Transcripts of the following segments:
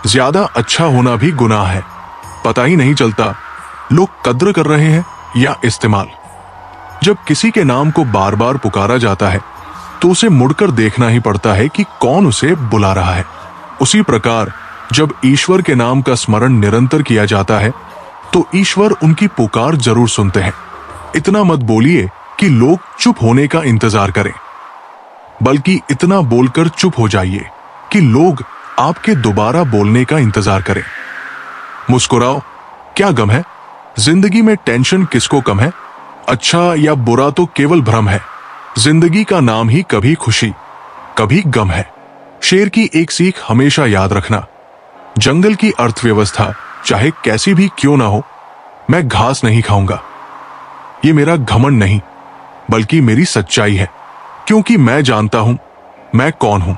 ज्यादा अच्छा होना भी गुनाह है। पता ही नहीं चलता लोग कद्र कर रहे हैं या इस्तेमाल। जब किसी के नाम को बार बार पुकारा जाता है तो उसे मुड़कर देखना ही पड़ता है कि कौन उसे बुला रहा है। उसी प्रकार जब ईश्वर के नाम का स्मरण निरंतर किया जाता है तो ईश्वर उनकी पुकार जरूर सुनते हैं। इतना मत बोलिए कि लोग चुप होने का इंतजार करें, बल्कि इतना बोलकर चुप हो जाइए कि लोग आपके दोबारा बोलने का इंतजार करें। मुस्कुराओ, क्या गम है? जिंदगी में टेंशन किसको कम है? अच्छा या बुरा तो केवल भ्रम है। जिंदगी का नाम ही कभी खुशी कभी गम है। शेर की एक सीख हमेशा याद रखना, जंगल की अर्थव्यवस्था चाहे कैसी भी क्यों ना हो, मैं घास नहीं खाऊंगा। ये मेरा घमंड नहीं बल्कि मेरी सच्चाई है, क्योंकि मैं जानता हूं मैं कौन हूं।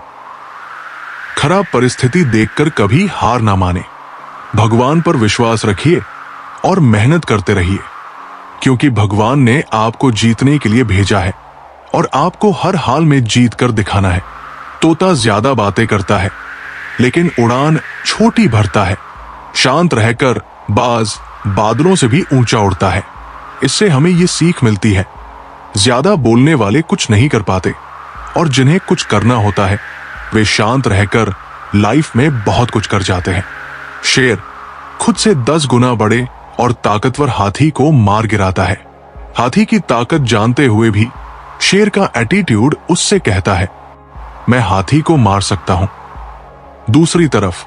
खराब परिस्थिति देखकर कभी हार ना माने, भगवान पर विश्वास रखिए और मेहनत करते रहिए, क्योंकि भगवान ने आपको जीतने के लिए भेजा है और आपको हर हाल में जीत कर दिखाना है। तोता ज्यादा बातें करता है लेकिन उड़ान छोटी भरता है। शांत रहकर बाज बादलों से भी ऊंचा उड़ता है। इससे हमें ये सीख मिलती है, ज्यादा बोलने वाले कुछ नहीं कर पाते और जिन्हें कुछ करना होता है वे शांत रहकर लाइफ में बहुत कुछ कर जाते हैं। शेर खुद से 10 गुना बड़े और ताकतवर हाथी को मार गिराता है। हाथी की ताकत जानते हुए भी शेर का एटीट्यूड उससे कहता है, मैं हाथी को मार सकता हूं। दूसरी तरफ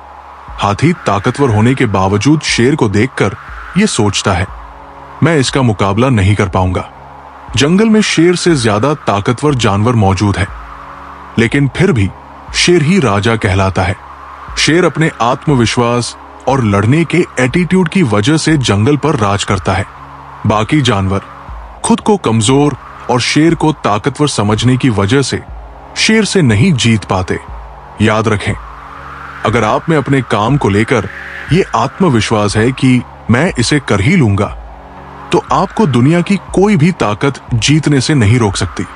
हाथी ताकतवर होने के बावजूद शेर को देखकर यह सोचता है, मैं इसका मुकाबला नहीं कर पाऊंगा। जंगल में शेर से ज्यादा ताकतवर जानवर मौजूद है, लेकिन फिर भी शेर ही राजा कहलाता है। शेर अपने आत्मविश्वास और लड़ने के एटीट्यूड की वजह से जंगल पर राज करता है। बाकी जानवर खुद को कमजोर और शेर को ताकतवर समझने की वजह से शेर से नहीं जीत पाते। याद रखें, अगर आप में अपने काम को लेकर ये आत्मविश्वास है कि मैं इसे कर ही लूंगा, तो आपको दुनिया की कोई भी ताकत जीतने से नहीं रोक सकती।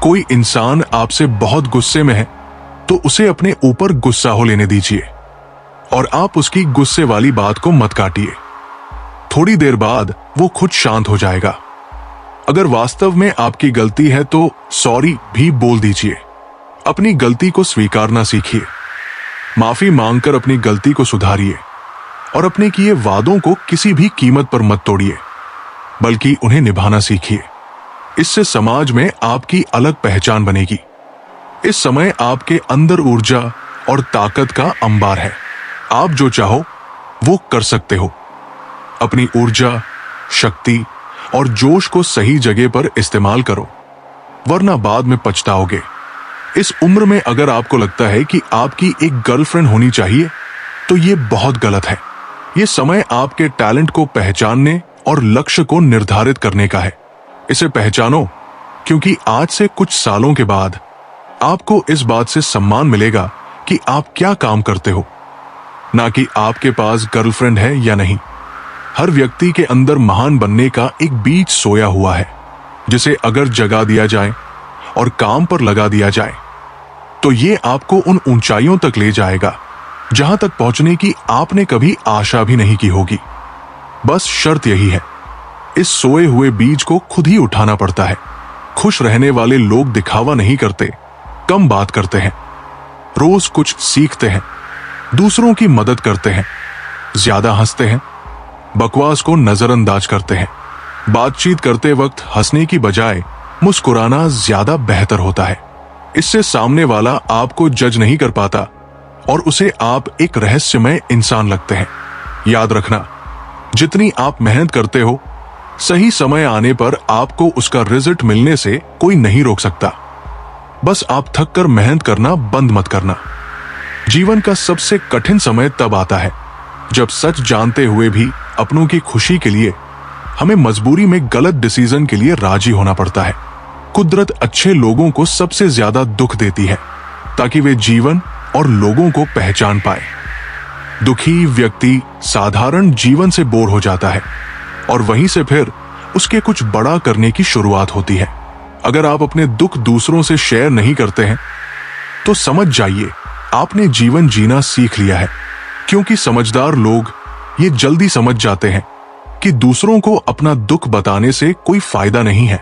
कोई इंसान आपसे बहुत गुस्से में है तो उसे अपने ऊपर गुस्सा हो लेने दीजिए और आप उसकी गुस्से वाली बात को मत काटिए। थोड़ी देर बाद वो खुद शांत हो जाएगा। अगर वास्तव में आपकी गलती है तो सॉरी भी बोल दीजिए। अपनी गलती को स्वीकारना सीखिए, माफी मांगकर अपनी गलती को सुधारिए और अपने किए वादों को किसी भी कीमत पर मत तोड़िए, बल्कि उन्हें निभाना सीखिए। इससे समाज में आपकी अलग पहचान बनेगी। इस समय आपके अंदर ऊर्जा और ताकत का अंबार है। आप जो चाहो वो कर सकते हो। अपनी ऊर्जा, शक्ति और जोश को सही जगह पर इस्तेमाल करो, वरना बाद में पछताओगे। इस उम्र में अगर आपको लगता है कि आपकी एक गर्लफ्रेंड होनी चाहिए तो ये बहुत गलत है। ये समय आपके टैलेंट को पहचानने और लक्ष्य को निर्धारित करने का है। इसे पहचानो, क्योंकि आज से कुछ सालों के बाद आपको इस बात से सम्मान मिलेगा कि आप क्या काम करते हो, ना कि आपके पास गर्लफ्रेंड है या नहीं। हर व्यक्ति के अंदर महान बनने का एक बीज सोया हुआ है, जिसे अगर जगा दिया जाए और काम पर लगा दिया जाए तो ये आपको उन ऊंचाइयों तक ले जाएगा जहां तक पहुंचने की आपने कभी आशा भी नहीं की होगी। बस शर्त यही है, इस सोए हुए बीज को खुद ही उठाना पड़ता है। खुश रहने वाले लोग दिखावा नहीं करते, कम बात करते हैं, रोज कुछ सीखते हैं, दूसरों की मदद करते हैं, ज्यादा हंसते हैं, बकवास को नजरअंदाज करते हैं। बातचीत करते वक्त हंसने की बजाय मुस्कुराना ज्यादा बेहतर होता है। इससे सामने वाला आपको जज नहीं कर पाता और उसे आप एक रहस्यमय इंसान लगते हैं। याद रखना, जितनी आप मेहनत करते हो, सही समय आने पर आपको उसका रिजल्ट मिलने से कोई नहीं रोक सकता। बस आप थक कर मेहनत करना बंद मत करना। जीवन का सबसे कठिन समय तब आता है जब सच जानते हुए भी अपनों की खुशी के लिए हमें मजबूरी में गलत डिसीजन के लिए राजी होना पड़ता है। कुदरत अच्छे लोगों को सबसे ज्यादा दुख देती है ताकि वे जीवन और लोगों को पहचान पाए। दुखी व्यक्ति साधारण जीवन से बोर हो जाता है और वहीं से फिर उसके कुछ बड़ा करने की शुरुआत होती है। अगर आप अपने दुख दूसरों से शेयर नहीं करते हैं तो समझ जाइए आपने जीवन जीना सीख लिया है, क्योंकि समझदार लोग ये जल्दी समझ जाते हैं कि दूसरों को अपना दुख बताने से कोई फायदा नहीं है।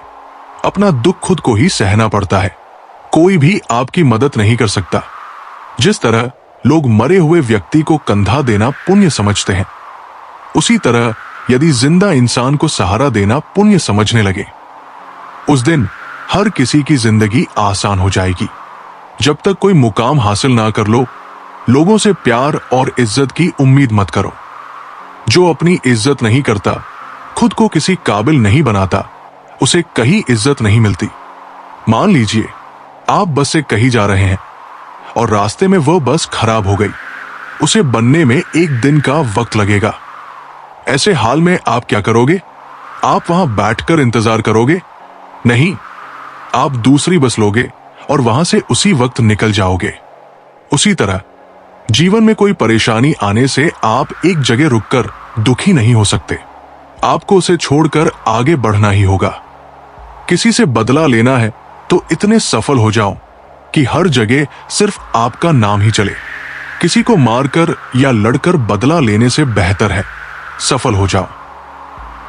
अपना दुख खुद को ही सहना पड़ता है। कोई भी आपकी मदद नहीं कर सकता। जिस तरह लोग मरे हुए व्यक्ति को कंधा देना पुण्य समझते हैं, उसी तरह यदि जिंदा इंसान को सहारा देना पुण्य समझने लगे, उस दिन हर किसी की जिंदगी आसान हो जाएगी। जब तक कोई मुकाम हासिल ना कर लो, लोगों से प्यार और इज्जत की उम्मीद मत करो। जो अपनी इज्जत नहीं करता, खुद को किसी काबिल नहीं बनाता, उसे कहीं इज्जत नहीं मिलती। मान लीजिए आप बस से कहीं जा रहे हैं और रास्ते में वह बस खराब हो गई। उसे बनने में एक दिन का वक्त लगेगा। ऐसे हाल में आप क्या करोगे? आप वहां बैठकर इंतजार करोगे? नहीं, आप दूसरी बस लोगे और वहां से उसी वक्त निकल जाओगे। उसी तरह जीवन में कोई परेशानी आने से आप एक जगह रुककर दुखी नहीं हो सकते। आपको उसे छोड़कर आगे बढ़ना ही होगा। किसी से बदला लेना है तो इतने सफल हो जाओ कि हर जगह सिर्फ आपका नाम ही चले। किसी को मारकर या लड़कर बदला लेने से बेहतर है सफल हो जाओ।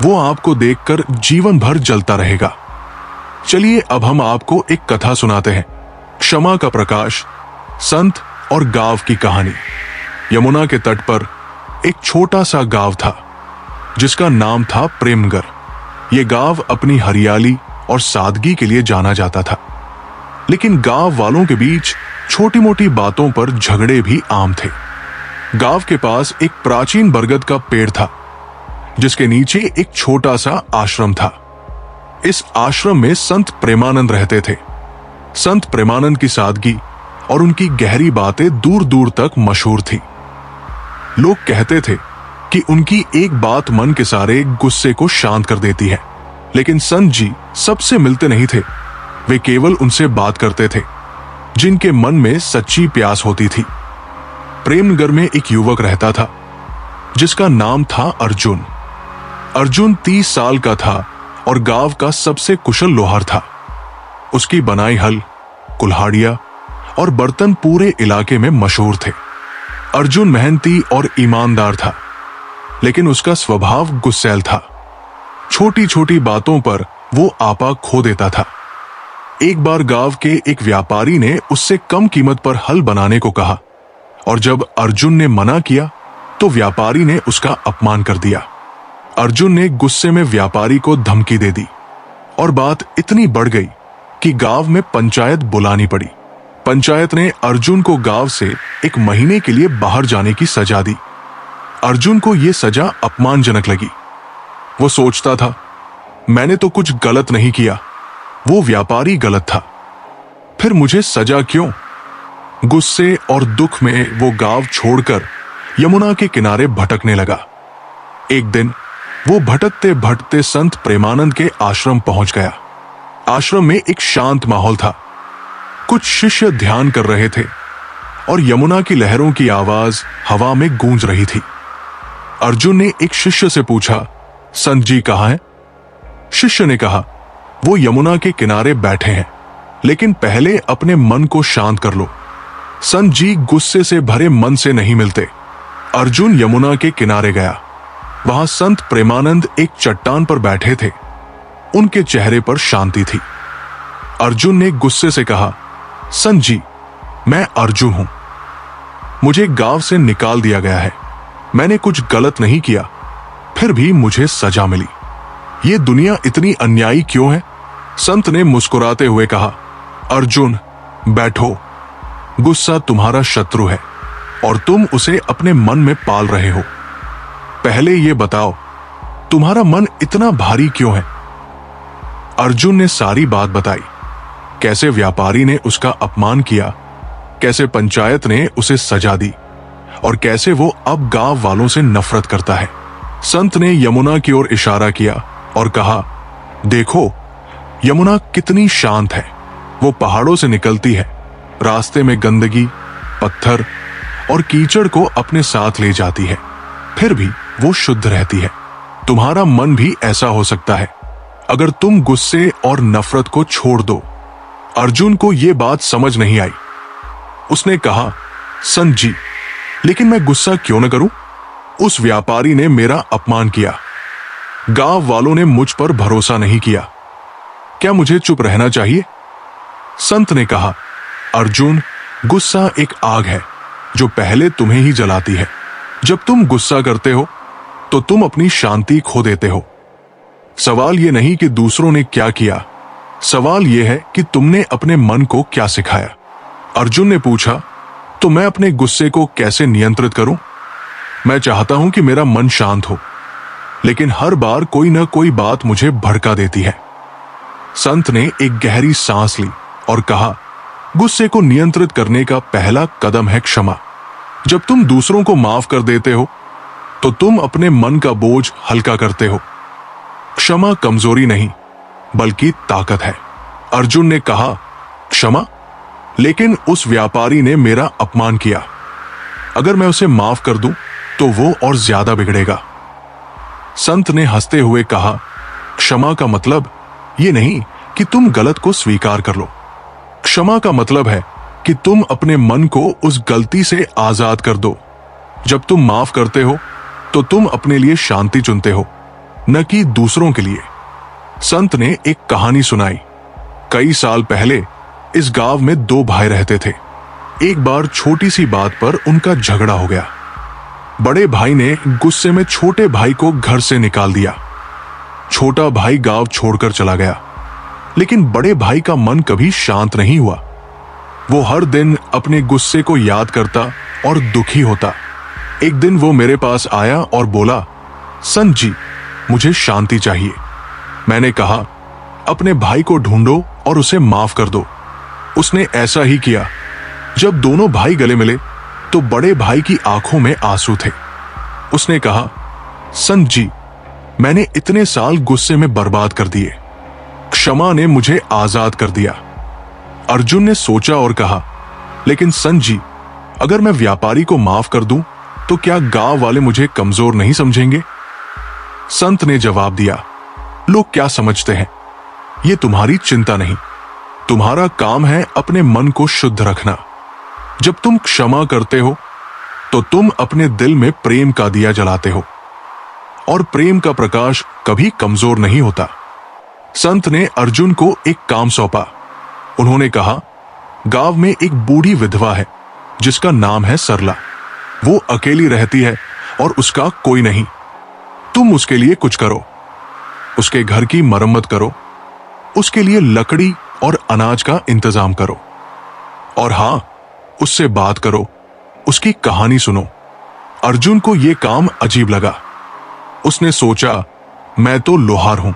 वो आपको देखकर जीवन भर जलता रहेगा। चलिए अब हम आपको एक कथा सुनाते हैं, क्षमा का प्रकाश, संत और गांव की कहानी। यमुना के तट पर एक छोटा सा गांव था जिसका नाम था प्रेमगर। यह गांव अपनी हरियाली और सादगी के लिए जाना जाता था, लेकिन गांव वालों के बीच छोटी मोटी बातों पर झगड़े भी आम थे। गांव के पास एक प्राचीन बरगद का पेड़ था जिसके नीचे एक छोटा सा आश्रम था। इस आश्रम में संत प्रेमानंद रहते थे। संत प्रेमानंद की सादगी और उनकी गहरी बातें दूर दूर तक मशहूर थी। लोग कहते थे कि उनकी एक बात मन के सारे गुस्से को शांत कर देती है। लेकिन संत जी सबसे मिलते नहीं थे। वे केवल उनसे बात करते थे जिनके मन में सच्ची प्यास होती थी। प्रेमनगर में एक युवक रहता था जिसका नाम था अर्जुन। अर्जुन 30 साल का था और गांव का सबसे कुशल लोहार था। उसकी बनाई हल, कुल्हाड़ियां और बर्तन पूरे इलाके में मशहूर थे। अर्जुन मेहनती और ईमानदार था, लेकिन उसका स्वभाव गुस्सैल था। छोटी छोटी बातों पर वो आपा खो देता था। एक बार गांव के एक व्यापारी ने उससे कम कीमत पर हल बनाने को कहा और जब अर्जुन ने मना किया तो व्यापारी ने उसका अपमान कर दिया। अर्जुन ने गुस्से में व्यापारी को धमकी दे दी और बात इतनी बढ़ गई कि गांव में पंचायत बुलानी पड़ी। पंचायत ने अर्जुन को गांव से 1 महीने के लिए बाहर जाने की सजा दी। अर्जुन को यह सजा अपमानजनक लगी। वो सोचता था, मैंने तो कुछ गलत नहीं किया, वो व्यापारी गलत था, फिर मुझे सजा क्यों? गुस्से और दुख में वो गांव छोड़कर यमुना के किनारे भटकने लगा। एक दिन वो भटकते भटकते संत प्रेमानंद के आश्रम पहुंच गया। आश्रम में एक शांत माहौल था। कुछ शिष्य ध्यान कर रहे थे और यमुना की लहरों की आवाज हवा में गूंज रही थी। अर्जुन ने एक शिष्य से पूछा, संत जी कहाँ हैं? शिष्य ने कहा, वो यमुना के किनारे बैठे हैं, लेकिन पहले अपने मन को शांत कर लो। संत जी गुस्से से भरे मन से नहीं मिलते। अर्जुन यमुना के किनारे गया। वहां संत प्रेमानंद एक चट्टान पर बैठे थे। उनके चेहरे पर शांति थी। अर्जुन ने गुस्से से कहा, संत जी, मैं अर्जुन हूं। मुझे गांव से निकाल दिया गया है। मैंने कुछ गलत नहीं किया, फिर भी मुझे सजा मिली। ये दुनिया इतनी अन्यायी क्यों है? संत ने मुस्कुराते हुए कहा, अर्जुन बैठो। गुस्सा तुम्हारा शत्रु है और तुम उसे अपने मन में पाल रहे हो। पहले ये बताओ, तुम्हारा मन इतना भारी क्यों है? अर्जुन ने सारी बात बताई। कैसे व्यापारी ने उसका अपमान किया, कैसे पंचायत ने उसे सजा दी और कैसे वो अब गांव वालों से नफरत करता है। संत ने यमुना की ओर इशारा किया और कहा, देखो यमुना कितनी शांत है। वो पहाड़ों से निकलती है, रास्ते में गंदगी, पत्थर और कीचड़ को अपने साथ ले जाती है, फिर भी वो शुद्ध रहती है। तुम्हारा मन भी ऐसा हो सकता है अगर तुम गुस्से और नफरत को छोड़ दो। अर्जुन को यह बात समझ नहीं आई। उसने कहा, संत जी, लेकिन मैं गुस्सा क्यों न करूं? उस व्यापारी ने मेरा अपमान किया। गांव वालों ने मुझ पर भरोसा नहीं किया। क्या मुझे चुप रहना चाहिए? संत ने कहा, अर्जुन, गुस्सा एक आग है जो पहले तुम्हें ही जलाती है। जब तुम गुस्सा करते हो तो तुम अपनी शांति खो देते हो। सवाल यह नहीं कि दूसरों ने क्या किया, सवाल यह है कि तुमने अपने मन को क्या सिखाया। अर्जुन ने पूछा, तो मैं अपने गुस्से को कैसे नियंत्रित करूं? मैं चाहता हूं कि मेरा मन शांत हो, लेकिन हर बार कोई ना कोई बात मुझे भड़का देती है। संत ने एक गहरी सांस ली और कहा, गुस्से को नियंत्रित करने का पहला कदम है क्षमा। जब तुम दूसरों को माफ कर देते हो तो तुम अपने मन का बोझ हल्का करते हो। क्षमा कमजोरी नहीं बल्कि ताकत है। अर्जुन ने कहा, क्षमा? लेकिन उस व्यापारी ने मेरा अपमान किया। अगर मैं उसे माफ कर दूं तो वो और ज्यादा बिगड़ेगा। संत ने हंसते हुए कहा, क्षमा का मतलब ये नहीं कि तुम गलत को स्वीकार कर लो। क्षमा का मतलब है कि तुम अपने मन को उस गलती से आजाद कर दो। जब तुम माफ करते हो तो तुम अपने लिए शांति चुनते हो, न कि दूसरों के लिए। संत ने एक कहानी सुनाई। कई साल पहले इस गांव में दो भाई रहते थे। एक बार छोटी सी बात पर उनका झगड़ा हो गया। बड़े भाई ने गुस्से में छोटे भाई को घर से निकाल दिया। छोटा भाई गांव छोड़कर चला गया, लेकिन बड़े भाई का मन कभी शांत नहीं हुआ। वो हर दिन अपने गुस्से को याद करता और दुखी होता। एक दिन वो मेरे पास आया और बोला, संत जी, मुझे शांति चाहिए। मैंने कहा, अपने भाई को ढूंढो और उसे माफ कर दो। उसने ऐसा ही किया। जब दोनों भाई गले मिले तो बड़े भाई की आंखों में आंसू थे। उसने कहा, संत जी, मैंने इतने साल गुस्से में बर्बाद कर दिए। क्षमा ने मुझे आजाद कर दिया। अर्जुन ने सोचा और कहा, लेकिन संत जी, अगर मैं व्यापारी को माफ कर दूं तो क्या गांव वाले मुझे कमजोर नहीं समझेंगे? संत ने जवाब दिया, लोग क्या समझते हैं ये तुम्हारी चिंता नहीं। तुम्हारा काम है अपने मन को शुद्ध रखना। जब तुम क्षमा करते हो तो तुम अपने दिल में प्रेम का दिया जलाते हो, और प्रेम का प्रकाश कभी कमजोर नहीं होता। संत ने अर्जुन को एक काम सौंपा। उन्होंने कहा, गांव में एक बूढ़ी विधवा है जिसका नाम है सरला। वो अकेली रहती है और उसका कोई नहीं। तुम उसके लिए कुछ करो। उसके घर की मरम्मत करो, उसके लिए लकड़ी और अनाज का इंतजाम करो, और हां, उससे बात करो, उसकी कहानी सुनो। अर्जुन को यह काम अजीब लगा। उसने सोचा, मैं तो लोहार हूं,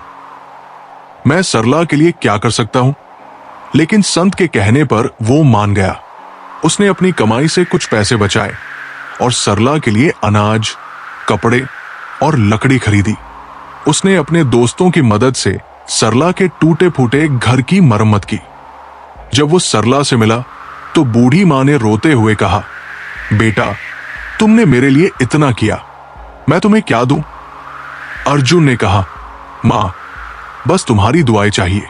मैं सरला के लिए क्या कर सकता हूं? लेकिन संत के कहने पर वो मान गया। उसने अपनी कमाई से कुछ पैसे बचाए और सरला के लिए अनाज, कपड़े और लकड़ी खरीदी। उसने अपने दोस्तों की मदद से सरला के टूटे फूटे घर की मरम्मत की। जब वो सरला से मिला तो बूढ़ी मां ने रोते हुए कहा, बेटा, तुमने मेरे लिए इतना किया, मैं तुम्हें क्या दूं? अर्जुन ने कहा, मां, बस तुम्हारी दुआएं चाहिए।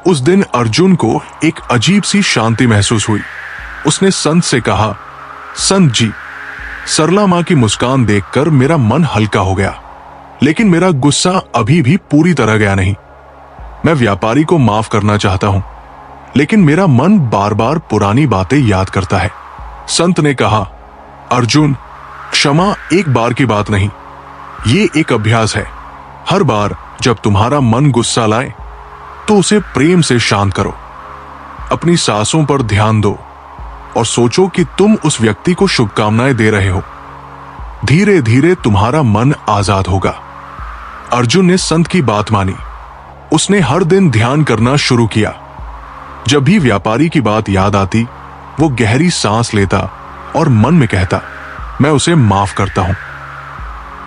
उस दिन अर्जुन को एक अजीब सी शांति महसूस हुई। उसने संत से कहा, संत जी, सरला मां की मुस्कान देखकर मेरा मन हल्का हो गया, लेकिन मेरा गुस्सा अभी भी पूरी तरह गया नहीं। मैं व्यापारी को माफ करना चाहता हूं, लेकिन मेरा मन बार बार पुरानी बातें याद करता है। संत ने कहा, अर्जुन, क्षमा एक बार की बात नहीं, ये एक अभ्यास है। हर बार जब तुम्हारा मन गुस्सा लाए तो उसे प्रेम से शांत करो। अपनी सांसों पर ध्यान दो और सोचो कि तुम उस व्यक्ति को शुभकामनाएं दे रहे हो। धीरे धीरे तुम्हारा मन आजाद होगा। अर्जुन ने संत की बात मानी। उसने हर दिन ध्यान करना शुरू किया। जब भी व्यापारी की बात याद आती, वो गहरी सांस लेता और मन में कहता, मैं उसे माफ करता हूं,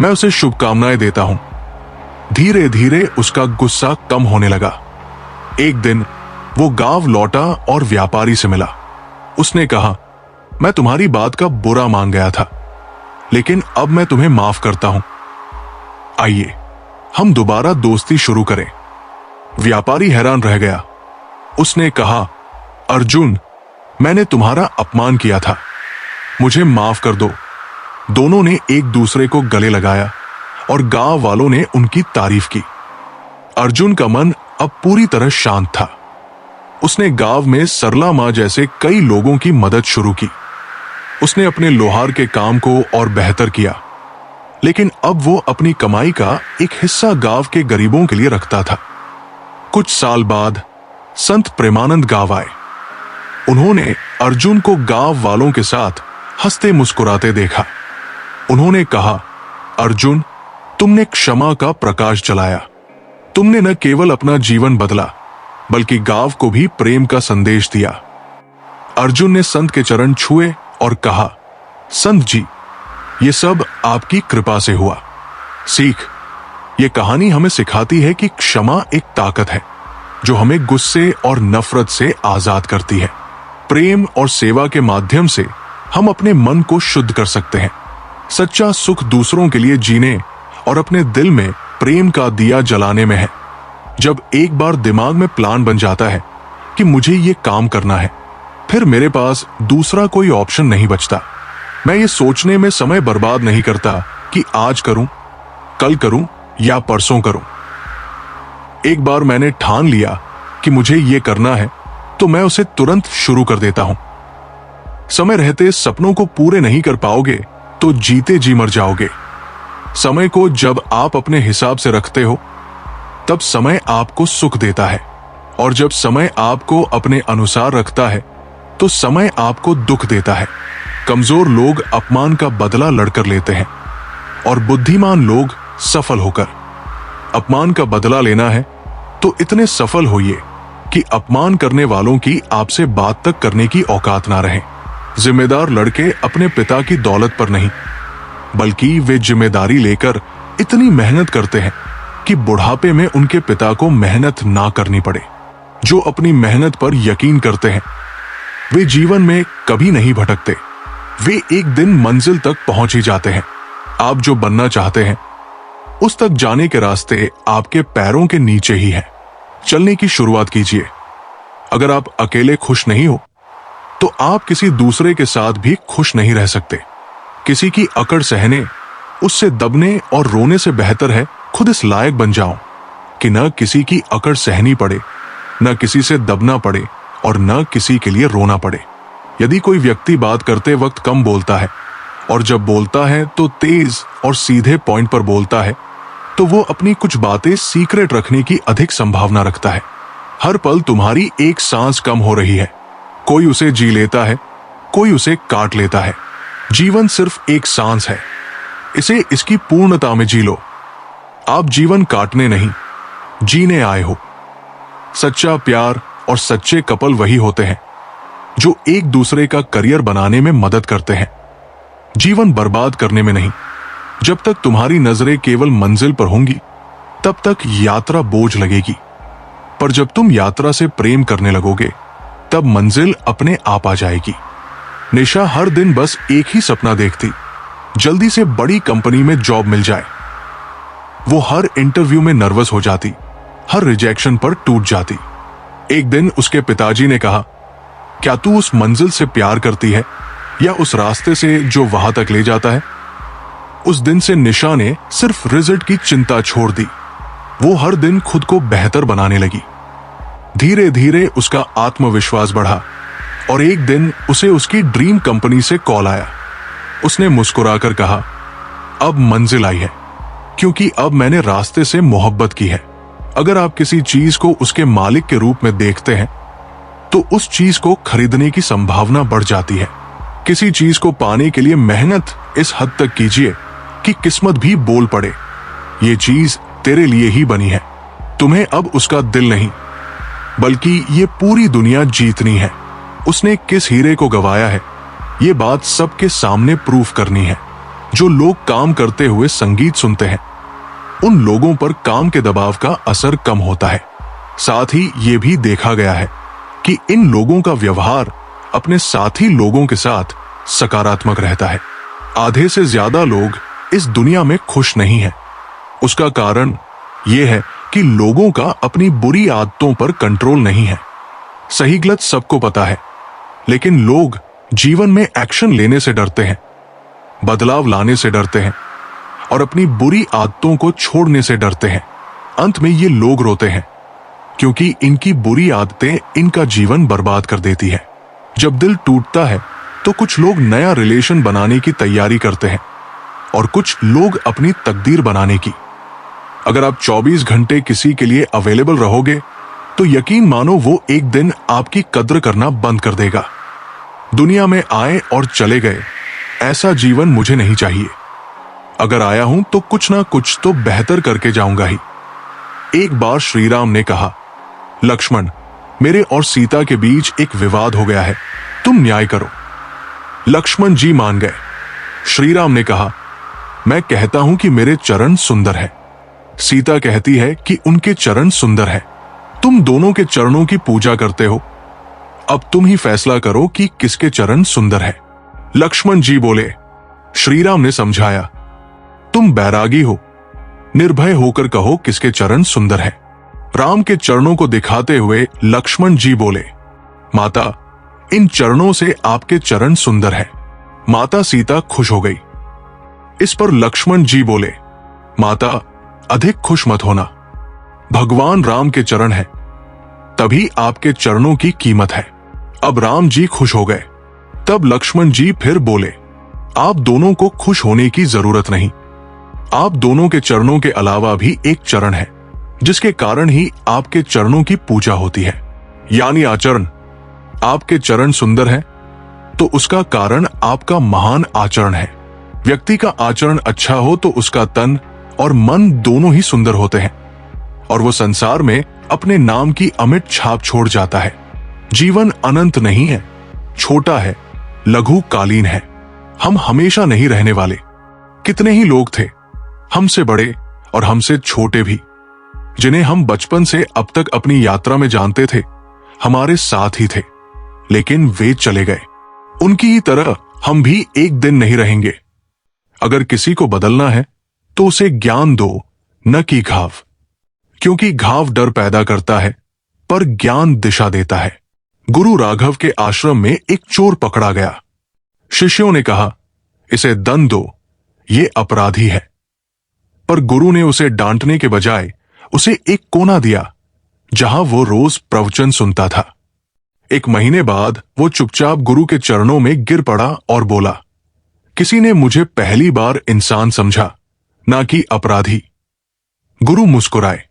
मैं उसे शुभकामनाएं देता हूं। धीरे धीरे उसका गुस्सा कम होने लगा। एक दिन वो गांव लौटा और व्यापारी से मिला। उसने कहा, मैं तुम्हारी बात का बुरा मान गया था, लेकिन अब मैं तुम्हें माफ करता हूं। आइए हम दोबारा दोस्ती शुरू करें। व्यापारी हैरान रह गया। उसने कहा, अर्जुन, मैंने तुम्हारा अपमान किया था, मुझे माफ कर दो, दोनों ने एक दूसरे को गले लगाया और गांव वालों ने उनकी तारीफ की। अर्जुन का मन अब पूरी तरह शांत था। उसने गांव में सरला मां जैसे कई लोगों की मदद शुरू की। उसने अपने लोहार के काम को और बेहतर किया, लेकिन अब वो अपनी कमाई का एक हिस्सा गांव के गरीबों के लिए रखता था। कुछ साल बाद संत प्रेमानंद गांव आए। उन्होंने अर्जुन को गांव वालों के साथ हंसते मुस्कुराते देखा। उन्होंने कहा, अर्जुन, तुमने क्षमा का प्रकाश जलाया। तुमने न केवल अपना जीवन बदला, बल्कि गांव को भी प्रेम का संदेश दिया। अर्जुन ने संत के चरण छुए और कहा, संत जी, ये सब आपकी कृपा से हुआ। सीख, ये कहानी हमें सिखाती है कि क्षमा एक ताकत है जो हमें गुस्से और नफरत से आजाद करती है। प्रेम और सेवा के माध्यम से हम अपने मन को शुद्ध कर सकते हैं। सच्चा सुख दूसरों के लिए जीने और अपने दिल में प्रेम का दिया जलाने में है। जब एक बार दिमाग में प्लान बन जाता है कि मुझे ये काम करना है, फिर मेरे पास दूसरा कोई ऑप्शन नहीं बचता। मैं ये सोचने में समय बर्बाद नहीं करता कि आज करूं, कल करूं या परसों करूं। एक बार मैंने ठान लिया कि मुझे ये करना है, तो मैं उसे तुरंत शुरू कर देता हूं। समय रहते सपनों को पूरे नहीं कर पाओगे तो जीते जी मर जाओगे। समय को जब आप अपने हिसाब से रखते हो, तब समय आपको सुख देता है, और जब समय आपको अपने अनुसार रखता है तो समय आपको दुख देता है। कमजोर लोग अपमान का बदला लड़कर लेते हैं और बुद्धिमान लोग सफल होकर। अपमान का बदला लेना है तो इतने सफल होइए कि अपमान करने वालों की आपसे बात तक करने की औकात ना रहे। जिम्मेदार लड़के अपने पिता की दौलत पर नहीं, बल्कि वे जिम्मेदारी लेकर इतनी मेहनत करते हैं कि बुढ़ापे में उनके पिता को मेहनत ना करनी पड़े। जो अपनी मेहनत पर यकीन करते हैं, वे जीवन में कभी नहीं भटकते। वे एक दिन मंजिल तक पहुंच ही जाते हैं। आप जो बनना चाहते हैं, उस तक जाने के रास्ते आपके पैरों के नीचे ही है। चलने की शुरुआत कीजिए। अगर आप अकेले खुश नहीं हो, तो आप किसी दूसरे के साथ भी खुश नहीं रह सकते। किसी की अकड़ सहने, उससे दबने और रोने से बेहतर है खुद इस लायक बन जाओ कि न किसी की अकड़ सहनी पड़े, न किसी से दबना पड़े और न किसी के लिए रोना पड़े। यदि कोई व्यक्ति बात करते वक्त कम बोलता है और जब बोलता है तो तेज और सीधे पॉइंट पर बोलता है, तो वो अपनी कुछ बातें सीक्रेट रखने की अधिक संभावना रखता है। हर पल तुम्हारी एक सांस कम हो रही है। कोई उसे जी लेता है, कोई उसे काट लेता है। जीवन सिर्फ एक सांस है, इसे इसकी पूर्णता में जी लो। आप जीवन काटने नहीं, जीने आए हो। सच्चा प्यार और सच्चे कपल वही होते हैं जो एक दूसरे का करियर बनाने में मदद करते हैं, जीवन बर्बाद करने में नहीं। जब तक तुम्हारी नजरें केवल मंजिल पर होंगी, तब तक यात्रा बोझ लगेगी। पर जब तुम यात्रा से प्रेम करने लगोगे, तब मंजिल अपने आप आ जाएगी। निशा हर दिन बस एक ही सपना देखती, जल्दी से बड़ी कंपनी में जॉब मिल जाए। वो हर इंटरव्यू में नर्वस हो जाती, हर रिजेक्शन पर टूट जाती। एक दिन उसके पिताजी ने कहा, क्या तू उस मंजिल से प्यार करती है या उस रास्ते से जो वहां तक ले जाता है? उस दिन से निशा ने सिर्फ रिजल्ट की चिंता छोड़ दी। वो हर दिन खुद को बेहतर बनाने लगी। धीरे धीरे उसका आत्मविश्वास बढ़ा और एक दिन उसे उसकी ड्रीम कंपनी से कॉल आया। उसने मुस्कुराकर कहा, अब मंजिल आई है, क्योंकि अब मैंने रास्ते से मोहब्बत की है। अगर आप किसी चीज को उसके मालिक के रूप में देखते हैं, तो उस चीज को खरीदने की संभावना बढ़ जाती है। किसी चीज को पाने के लिए मेहनत इस हद तक कीजिए कि किस्मत भी बोल पड़े, ये चीज तेरे लिए ही बनी है। तुम्हें अब उसका दिल नहीं, बल्कि ये पूरी दुनिया जीतनी है। उसने किस हीरे को गवाया है, ये बात सबके सामने प्रूफ करनी है। जो लोग काम करते हुए संगीत सुनते हैं, उन लोगों पर काम के दबाव का असर कम होता है। साथ ही ये भी देखा गया है कि इन लोगों का व्यवहार अपने साथी लोगों के साथ सकारात्मक रहता है। आधे से ज्यादा लोग इस दुनिया में खुश नहीं हैं। उसका कारण यह है कि लोगों का अपनी बुरी आदतों पर कंट्रोल नहीं है। सही गलत सबको पता है, लेकिन लोग जीवन में एक्शन लेने से डरते हैं। बदलाव लाने से डरते हैं और अपनी बुरी आदतों को छोड़ने से डरते हैं। अंत में ये लोग रोते हैं क्योंकि इनकी बुरी आदतें इनका जीवन बर्बाद कर देती है। जब दिल टूटता है तो कुछ लोग नया रिलेशन बनाने की तैयारी करते हैं और कुछ लोग अपनी तकदीर बनाने की। अगर आप 24 घंटे किसी के लिए अवेलेबल रहोगे तो यकीन मानो वो एक दिन आपकी कद्र करना बंद कर देगा। दुनिया में आए और चले गए ऐसा जीवन मुझे नहीं चाहिए। अगर आया हूं तो कुछ ना कुछ तो बेहतर करके जाऊंगा ही। एक बार श्री राम ने कहा, लक्ष्मण, मेरे और सीता के बीच एक विवाद हो गया है, तुम न्याय करो। लक्ष्मण जी मान गए। श्री राम ने कहा, मैं कहता हूं कि मेरे चरण सुंदर है। सीता कहती है कि उनके चरण सुंदर है। तुम दोनों के चरणों की पूजा करते हो, अब तुम ही फैसला करो कि किसके चरण सुंदर है। लक्ष्मण जी बोले। श्री राम ने समझाया, तुम बैरागी हो, निर्भय होकर कहो किसके चरण सुंदर है। राम के चरणों को दिखाते हुए लक्ष्मण जी बोले, माता, इन चरणों से आपके चरण सुंदर है। माता सीता खुश हो गई। इस पर लक्ष्मण जी बोले, माता, अधिक खुश मत होना, भगवान राम के चरण है, तभी आपके चरणों की कीमत है। अब राम जी खुश हो गए। तब लक्ष्मण जी फिर बोले, आप दोनों को खुश होने की जरूरत नहीं। आप दोनों के चरणों के अलावा भी एक चरण है जिसके कारण ही आपके चरणों की पूजा होती है, यानी आचरण। आपके चरण सुंदर है तो उसका कारण आपका महान आचरण है। व्यक्ति का आचरण अच्छा हो तो उसका तन और मन दोनों ही सुंदर होते हैं और वो संसार में अपने नाम की अमिट छाप छोड़ जाता है। जीवन अनंत नहीं है, छोटा है, लघु कालीन है। हम हमेशा नहीं रहने वाले। कितने ही लोग थे, हमसे बड़े और हमसे छोटे भी, जिन्हें हम बचपन से अब तक अपनी यात्रा में जानते थे, हमारे साथ ही थे, लेकिन वे चले गए। उनकी ही तरह हम भी एक दिन नहीं रहेंगे। अगर किसी को बदलना है तो उसे ज्ञान दो, न कि घाव, क्योंकि घाव डर पैदा करता है पर ज्ञान दिशा देता है। गुरु राघव के आश्रम में एक चोर पकड़ा गया। शिष्यों ने कहा, इसे दंड दो, ये अपराधी है। पर गुरु ने उसे डांटने के बजाय उसे एक कोना दिया जहां वो रोज प्रवचन सुनता था। एक महीने बाद वो चुपचाप गुरु के चरणों में गिर पड़ा और बोला, किसी ने मुझे पहली बार इंसान समझा, ना कि अपराधी। गुरु मुस्कुराए।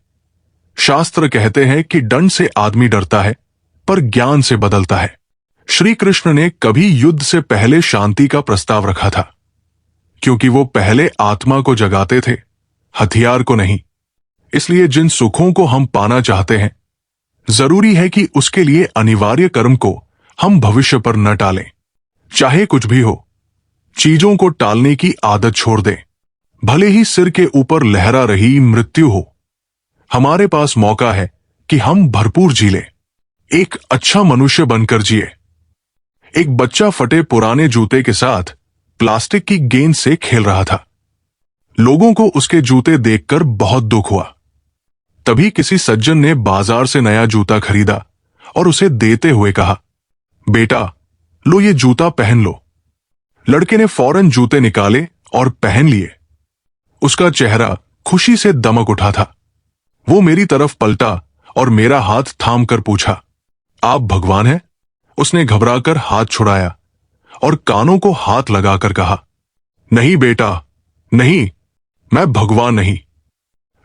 शास्त्र कहते हैं कि दंड से आदमी डरता है पर ज्ञान से बदलता है। श्री कृष्ण ने कभी युद्ध से पहले शांति का प्रस्ताव रखा था, क्योंकि वो पहले आत्मा को जगाते थे, हथियार को नहीं। इसलिए जिन सुखों को हम पाना चाहते हैं, जरूरी है कि उसके लिए अनिवार्य कर्म को हम भविष्य पर न टालें। चाहे कुछ भी हो, चीजों को टालने की आदत छोड़ दें, भले ही सिर के ऊपर लहरा रही मृत्यु हो। हमारे पास मौका है कि हम भरपूर जी लें, एक अच्छा मनुष्य बनकर जिए। एक बच्चा फटे पुराने जूते के साथ प्लास्टिक की गेंद से खेल रहा था। लोगों को उसके जूते देखकर बहुत दुख हुआ। तभी किसी सज्जन ने बाजार से नया जूता खरीदा और उसे देते हुए कहा, बेटा, लो ये जूता पहन लो। लड़के ने फौरन जूते निकाले और पहन लिए। उसका चेहरा खुशी से दमक उठा था। वो मेरी तरफ पलटा और मेरा हाथ थाम कर पूछा, आप भगवान हैं? उसने घबराकर हाथ छुड़ाया और कानों को हाथ लगाकर कहा, नहीं बेटा, नहीं, मैं भगवान नहीं।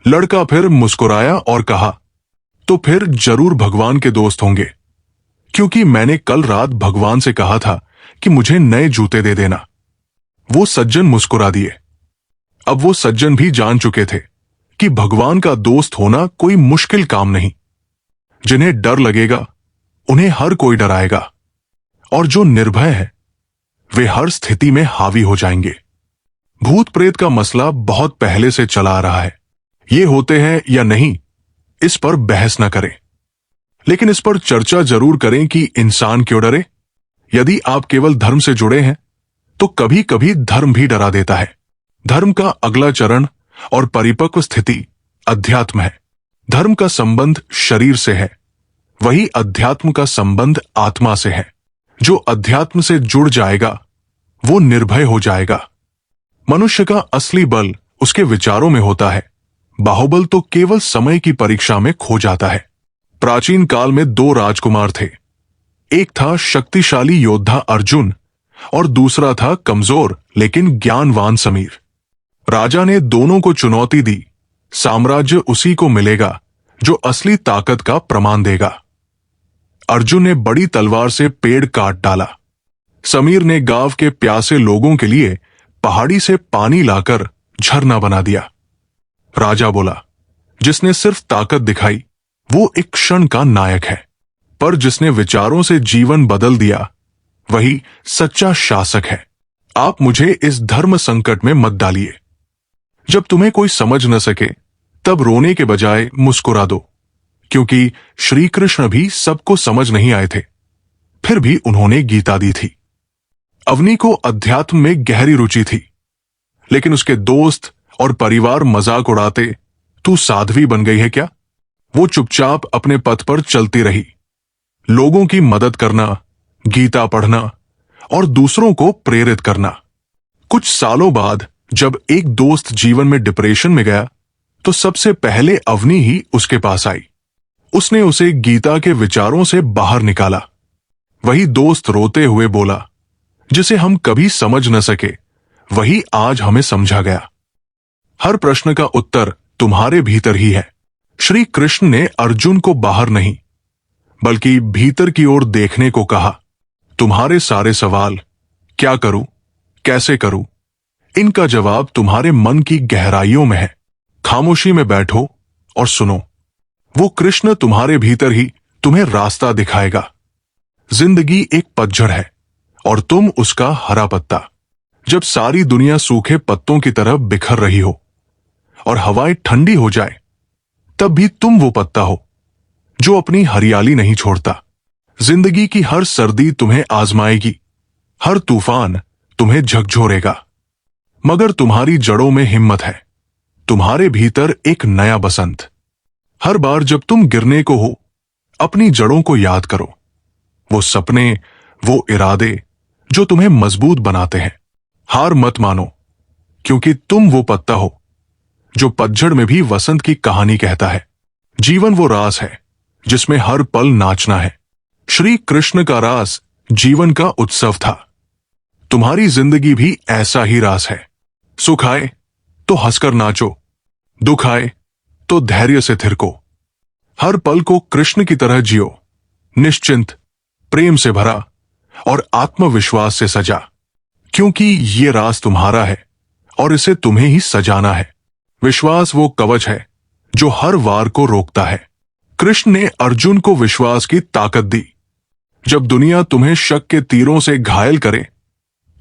लड़का फिर मुस्कुराया और कहा, तो फिर जरूर भगवान के दोस्त होंगे, क्योंकि मैंने कल रात भगवान से कहा था कि मुझे नए जूते दे देना। वो सज्जन मुस्कुरा दिए। अब वो सज्जन भी जान चुके थे कि भगवान का दोस्त होना कोई मुश्किल काम नहीं। जिन्हें डर लगेगा उन्हें हर कोई डराएगा, और जो निर्भय है वे हर स्थिति में हावी हो जाएंगे। भूत प्रेत का मसला बहुत पहले से चला आ रहा है। ये होते हैं या नहीं, इस पर बहस न करें, लेकिन इस पर चर्चा जरूर करें कि इंसान क्यों डरे। यदि आप केवल धर्म से जुड़े हैं तो कभी कभी धर्म भी डरा देता है। धर्म का अगला चरण और परिपक्व स्थिति अध्यात्म है। धर्म का संबंध शरीर से है, वही अध्यात्म का संबंध आत्मा से है। जो अध्यात्म से जुड़ जाएगा वो निर्भय हो जाएगा। मनुष्य का असली बल उसके विचारों में होता है। बाहुबल तो केवल समय की परीक्षा में खो जाता है। प्राचीन काल में दो राजकुमार थे। एक था शक्तिशाली योद्धा अर्जुन और दूसरा था कमजोर लेकिन ज्ञानवान समीर। राजा ने दोनों को चुनौती दी, साम्राज्य उसी को मिलेगा जो असली ताकत का प्रमाण देगा। अर्जुन ने बड़ी तलवार से पेड़ काट डाला। समीर ने गांव के प्यासे लोगों के लिए पहाड़ी से पानी लाकर झरना बना दिया। राजा बोला, जिसने सिर्फ ताकत दिखाई वो एक क्षण का नायक है, पर जिसने विचारों से जीवन बदल दिया वही सच्चा शासक है। आप मुझे इस धर्म संकट में मत डालिए। जब तुम्हें कोई समझ न सके तब रोने के बजाय मुस्कुरा दो, क्योंकि श्री कृष्ण भी सबको समझ नहीं आए थे, फिर भी उन्होंने गीता दी थी। अवनी को अध्यात्म में गहरी रुचि थी, लेकिन उसके दोस्त और परिवार मजाक उड़ाते, तू साध्वी बन गई है क्या? वो चुपचाप अपने पथ पर चलती रही। लोगों की मदद करना, गीता पढ़ना और दूसरों को प्रेरित करना। कुछ सालों बाद जब एक दोस्त जीवन में डिप्रेशन में गया तो सबसे पहले अवनी ही उसके पास आई। उसने उसे गीता के विचारों से बाहर निकाला। वही दोस्त रोते हुए बोला, जिसे हम कभी समझ न सके वही आज हमें समझा गया। हर प्रश्न का उत्तर तुम्हारे भीतर ही है। श्री कृष्ण ने अर्जुन को बाहर नहीं बल्कि भीतर की ओर देखने को कहा। तुम्हारे सारे सवाल, क्या करूं, कैसे करूं, इनका जवाब तुम्हारे मन की गहराइयों में है। खामोशी में बैठो और सुनो। वो कृष्ण तुम्हारे भीतर ही तुम्हें रास्ता दिखाएगा। जिंदगी एक पतझड़ है और तुम उसका हरा पत्ता। जब सारी दुनिया सूखे पत्तों की तरह बिखर रही हो और हवाएं ठंडी हो जाए, तब भी तुम वो पत्ता हो जो अपनी हरियाली नहीं छोड़ता। जिंदगी की हर सर्दी तुम्हें आजमाएगी, हर तूफान तुम्हें झकझोरेगा, मगर तुम्हारी जड़ों में हिम्मत है। तुम्हारे भीतर एक नया बसंत। हर बार जब तुम गिरने को हो, अपनी जड़ों को याद करो। वो सपने, वो इरादे जो तुम्हें मजबूत बनाते हैं। हार मत मानो, क्योंकि तुम वो पत्ता हो जो पतझड़ में भी वसंत की कहानी कहता है। जीवन वो रास है जिसमें हर पल नाचना है। श्री कृष्ण का रास जीवन का उत्सव था। तुम्हारी जिंदगी भी ऐसा ही रास है। सुख आए तो हंसकर नाचो, दुख आए तो धैर्य से थिरको। हर पल को कृष्ण की तरह जियो, निश्चिंत, प्रेम से भरा और आत्मविश्वास से सजा, क्योंकि ये रास तुम्हारा है और इसे तुम्हें ही सजाना है। विश्वास वो कवच है जो हर वार को रोकता है। कृष्ण ने अर्जुन को विश्वास की ताकत दी। जब दुनिया तुम्हें शक के तीरों से घायल करे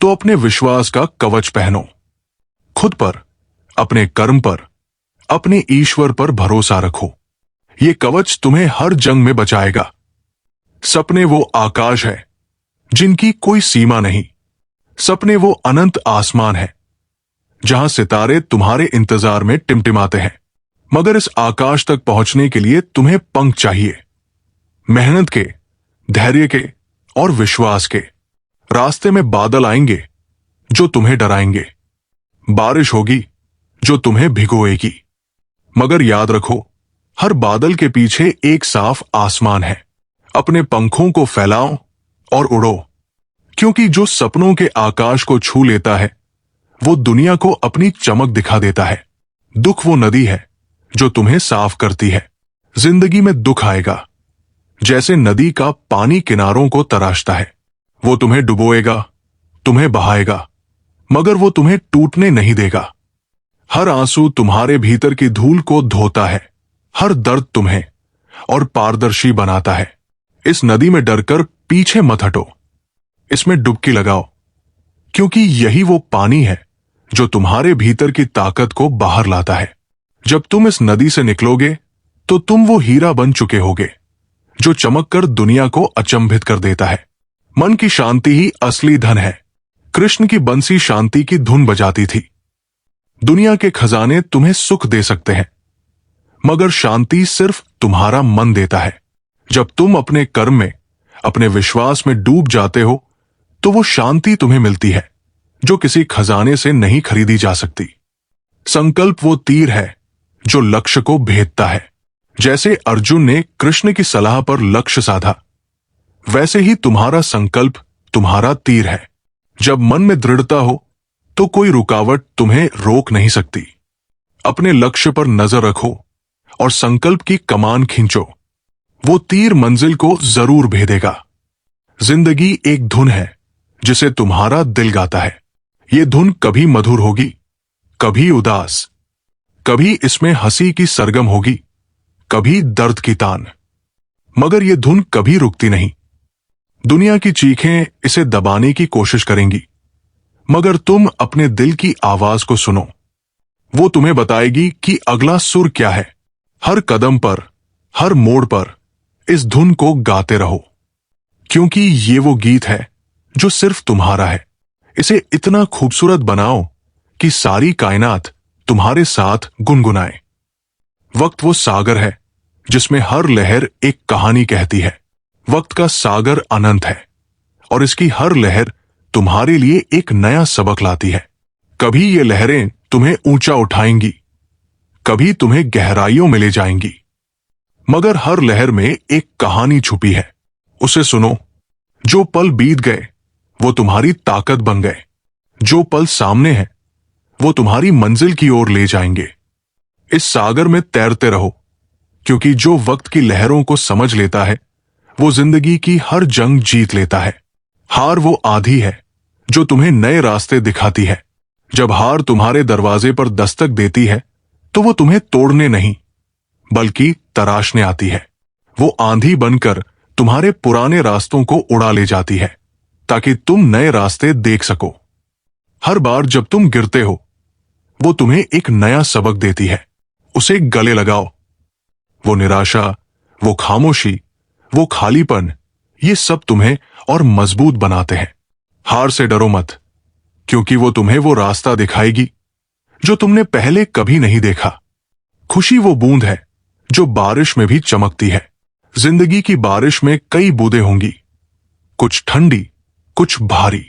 तो अपने विश्वास का कवच पहनो। खुद पर, अपने कर्म पर, अपने ईश्वर पर भरोसा रखो। ये कवच तुम्हें हर जंग में बचाएगा। सपने वो आकाश है जिनकी कोई सीमा नहीं। सपने वो अनंत आसमान है जहां सितारे तुम्हारे इंतजार में टिमटिमाते हैं। मगर इस आकाश तक पहुंचने के लिए तुम्हें पंख चाहिए, मेहनत के, धैर्य के और विश्वास के। रास्ते में बादल आएंगे जो तुम्हें डराएंगे, बारिश होगी जो तुम्हें भिगोएगी, मगर याद रखो, हर बादल के पीछे एक साफ आसमान है। अपने पंखों को फैलाओ और उड़ो, क्योंकि जो सपनों के आकाश को छू लेता है वो दुनिया को अपनी चमक दिखा देता है। दुख वो नदी है जो तुम्हें साफ करती है। जिंदगी में दुख आएगा, जैसे नदी का पानी किनारों को तराशता है। वो तुम्हें डुबोएगा, तुम्हें बहाएगा, मगर वो तुम्हें टूटने नहीं देगा। हर आंसू तुम्हारे भीतर की धूल को धोता है। हर दर्द तुम्हें और पारदर्शी बनाता है। इस नदी में डरकर पीछे मत हटो, इसमें डुबकी लगाओ, क्योंकि यही वो पानी है जो तुम्हारे भीतर की ताकत को बाहर लाता है। जब तुम इस नदी से निकलोगे तो तुम वो हीरा बन चुके होगे जो चमककर दुनिया को अचंभित कर देता है। मन की शांति ही असली धन है। कृष्ण की बंसी शांति की धुन बजाती थी। दुनिया के खजाने तुम्हें सुख दे सकते हैं, मगर शांति सिर्फ तुम्हारा मन देता है। जब तुम अपने कर्म में, अपने विश्वास में डूब जाते हो तो वो शांति तुम्हें मिलती है जो किसी खजाने से नहीं खरीदी जा सकती। संकल्प वो तीर है जो लक्ष्य को भेदता है। जैसे अर्जुन ने कृष्ण की सलाह पर लक्ष्य साधा, वैसे ही तुम्हारा संकल्प तुम्हारा तीर है। जब मन में दृढ़ता हो तो कोई रुकावट तुम्हें रोक नहीं सकती। अपने लक्ष्य पर नजर रखो और संकल्प की कमान खींचो। वो तीर मंजिल को जरूर भेदेगा। जिंदगी एक धुन है जिसे तुम्हारा दिल गाता है। ये धुन कभी मधुर होगी, कभी उदास, कभी इसमें हंसी की सरगम होगी, कभी दर्द की तान, मगर ये धुन कभी रुकती नहीं। दुनिया की चीखें इसे दबाने की कोशिश करेंगी, मगर तुम अपने दिल की आवाज को सुनो। वो तुम्हें बताएगी कि अगला सुर क्या है। हर कदम पर, हर मोड़ पर इस धुन को गाते रहो, क्योंकि ये वो गीत है जो सिर्फ तुम्हारा है। इसे इतना खूबसूरत बनाओ कि सारी कायनात तुम्हारे साथ गुनगुनाए। वक्त वो सागर है जिसमें हर लहर एक कहानी कहती है। वक्त का सागर अनंत है और इसकी हर लहर तुम्हारे लिए एक नया सबक लाती है। कभी ये लहरें तुम्हें ऊंचा उठाएंगी, कभी तुम्हें गहराइयों में ले जाएंगी, मगर हर लहर में एक कहानी छुपी है। उसे सुनो। जो पल बीत गए वो तुम्हारी ताकत बन गए। जो पल सामने है वो तुम्हारी मंजिल की ओर ले जाएंगे। इस सागर में तैरते रहो, क्योंकि जो वक्त की लहरों को समझ लेता है वो जिंदगी की हर जंग जीत लेता है। हार वो आंधी है जो तुम्हें नए रास्ते दिखाती है। जब हार तुम्हारे दरवाजे पर दस्तक देती है तो वो तुम्हें तोड़ने नहीं बल्कि तराशने आती है। वो आंधी बनकर तुम्हारे पुराने रास्तों को उड़ा ले जाती है ताकि तुम नए रास्ते देख सको। हर बार जब तुम गिरते हो वो तुम्हें एक नया सबक देती है। उसे गले लगाओ। वो निराशा, वो खामोशी, वो खालीपन, ये सब तुम्हें और मजबूत बनाते हैं। हार से डरो मत, क्योंकि वो तुम्हें वो रास्ता दिखाएगी जो तुमने पहले कभी नहीं देखा। खुशी वो बूंद है जो बारिश में भी चमकती है। जिंदगी की बारिश में कई बूंदें होंगी, कुछ ठंडी, कुछ भारी,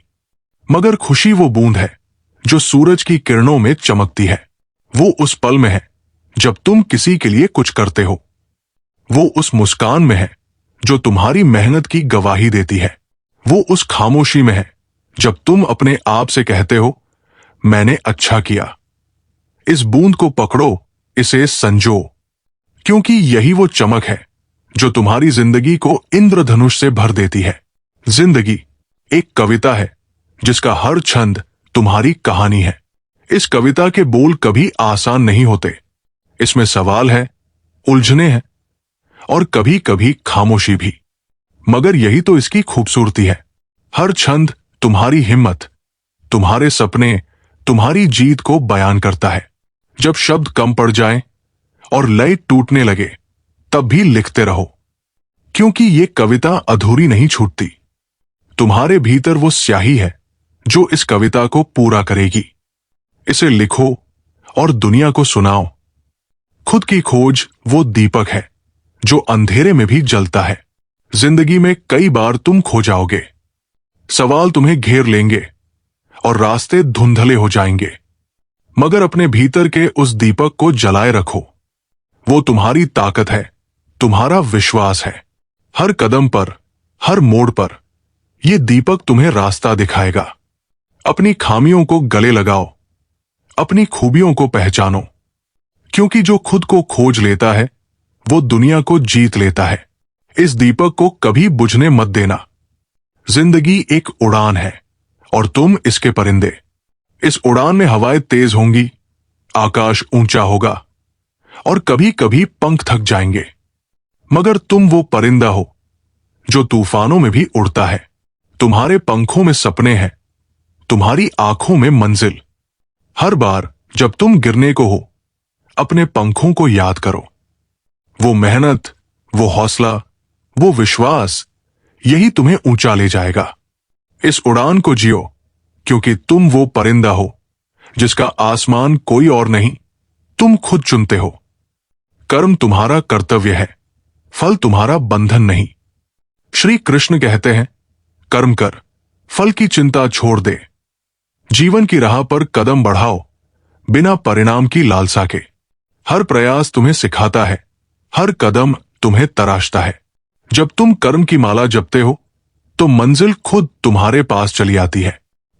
मगर खुशी वो बूंद है जो सूरज की किरणों में चमकती है। वो उस पल में है जब तुम किसी के लिए कुछ करते हो। वो उस मुस्कान में है जो तुम्हारी मेहनत की गवाही देती है। वो उस खामोशी में है जब तुम अपने आप से कहते हो, मैंने अच्छा किया। इस बूंद को पकड़ो, इसे संजो, क्योंकि यही वो चमक है जो तुम्हारी जिंदगी को इंद्रधनुष से भर देती है। जिंदगी एक कविता है जिसका हर छंद तुम्हारी कहानी है। इस कविता के बोल कभी आसान नहीं होते। इसमें सवाल है, उलझने हैं और कभी कभी खामोशी भी, मगर यही तो इसकी खूबसूरती है। हर छंद तुम्हारी हिम्मत, तुम्हारे सपने, तुम्हारी जीत को बयान करता है। जब शब्द कम पड़ जाएं और लय टूटने लगे तब भी लिखते रहो, क्योंकि ये कविता अधूरी नहीं छूटती। तुम्हारे भीतर वो स्याही है जो इस कविता को पूरा करेगी। इसे लिखो और दुनिया को सुनाओ। खुद की खोज वो दीपक है जो अंधेरे में भी जलता है। जिंदगी में कई बार तुम खो जाओगे, सवाल तुम्हें घेर लेंगे और रास्ते धुंधले हो जाएंगे, मगर अपने भीतर के उस दीपक को जलाए रखो। वो तुम्हारी ताकत है, तुम्हारा विश्वास है। हर कदम पर, हर मोड़ पर ये दीपक तुम्हें रास्ता दिखाएगा। अपनी खामियों को गले लगाओ, अपनी खूबियों को पहचानो, क्योंकि जो खुद को खोज लेता है वो दुनिया को जीत लेता है। इस दीपक को कभी बुझने मत देना। जिंदगी एक उड़ान है और तुम इसके परिंदे। इस उड़ान में हवाएं तेज होंगी, आकाश ऊंचा होगा और कभी कभी पंख थक जाएंगे, मगर तुम वो परिंदा हो जो तूफानों में भी उड़ता है। तुम्हारे पंखों में सपने हैं, तुम्हारी आंखों में मंजिल। हर बार जब तुम गिरने को हो अपने पंखों को याद करो। वो मेहनत, वो हौसला, वो विश्वास, यही तुम्हें ऊंचा ले जाएगा। इस उड़ान को जियो, क्योंकि तुम वो परिंदा हो जिसका आसमान कोई और नहीं, तुम खुद चुनते हो। कर्म तुम्हारा कर्तव्य है, फल तुम्हारा बंधन नहीं। श्री कृष्ण कहते हैं, कर्म कर, फल की चिंता छोड़ दे। जीवन की राह पर कदम बढ़ाओ बिना परिणाम की लालसा के। हर प्रयास तुम्हें सिखाता है, हर कदम तुम्हें तराशता है। जब तुम कर्म की माला जपते हो तो मंजिल खुद तुम्हारे पास चली आती है।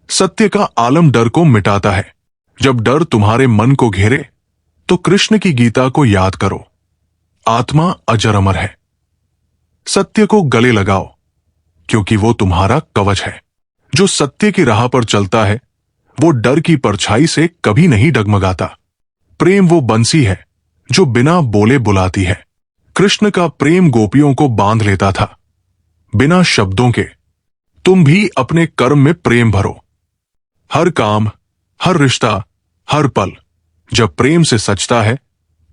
सत्य का आलम डर को मिटाता है। जब डर तुम्हारे मन को घेरे तो कृष्ण की गीता को याद करो, आत्मा अजर अमर है। सत्य को गले लगाओ क्योंकि वो तुम्हारा कवच है। जो सत्य की राह पर चलता है वो डर की परछाई से कभी नहीं डगमगाता। प्रेम वो बंसी है जो बिना बोले बुलाती है। कृष्ण का प्रेम गोपियों को बांध लेता था बिना शब्दों के। तुम भी अपने कर्म में प्रेम भरो। हर काम, हर रिश्ता, हर पल जब प्रेम से सचता है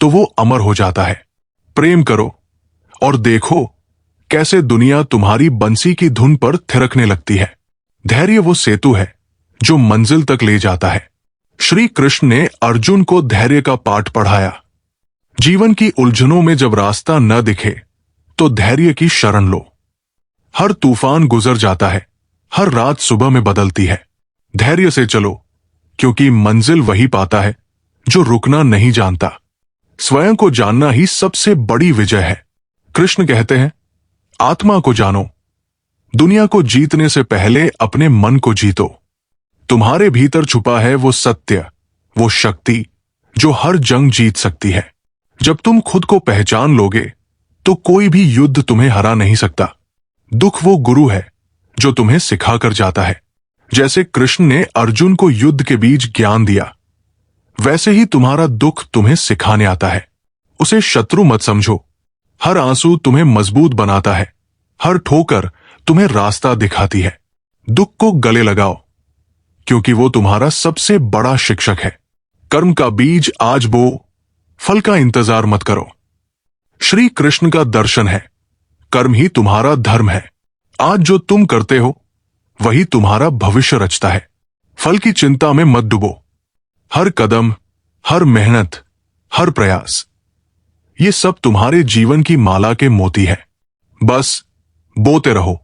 तो वो अमर हो जाता है। प्रेम करो और देखो कैसे दुनिया तुम्हारी बंसी की धुन पर थिरकने लगती है। धैर्य वो सेतु है जो मंजिल तक ले जाता है। श्री कृष्ण ने अर्जुन को धैर्य का पाठ पढ़ाया। जीवन की उलझनों में जब रास्ता न दिखे तो धैर्य की शरण लो। हर तूफान गुजर जाता है, हर रात सुबह में बदलती है। धैर्य से चलो क्योंकि मंजिल वही पाता है जो रुकना नहीं जानता। स्वयं को जानना ही सबसे बड़ी विजय है। कृष्ण कहते हैं, आत्मा को जानो, दुनिया को जीतने से पहले अपने मन को जीतो। तुम्हारे भीतर छुपा है वो सत्य, वो शक्ति जो हर जंग जीत सकती है। जब तुम खुद को पहचान लोगे तो कोई भी युद्ध तुम्हें हरा नहीं सकता। दुख वो गुरु है जो तुम्हें सिखा कर जाता है। जैसे कृष्ण ने अर्जुन को युद्ध के बीच ज्ञान दिया, वैसे ही तुम्हारा दुख तुम्हें सिखाने आता है। उसे शत्रु मत समझो। हर आंसू तुम्हें मजबूत बनाता है, हर ठोकर तुम्हें रास्ता दिखाती है। दुख को गले लगाओ क्योंकि वो तुम्हारा सबसे बड़ा शिक्षक है। कर्म का बीज आज बो, फल का इंतजार मत करो। श्री कृष्ण का दर्शन है, कर्म ही तुम्हारा धर्म है। आज जो तुम करते हो वही तुम्हारा भविष्य रचता है। फल की चिंता में मत डूबो। हर कदम, हर मेहनत, हर प्रयास, ये सब तुम्हारे जीवन की माला के मोती है। बस बोते रहो।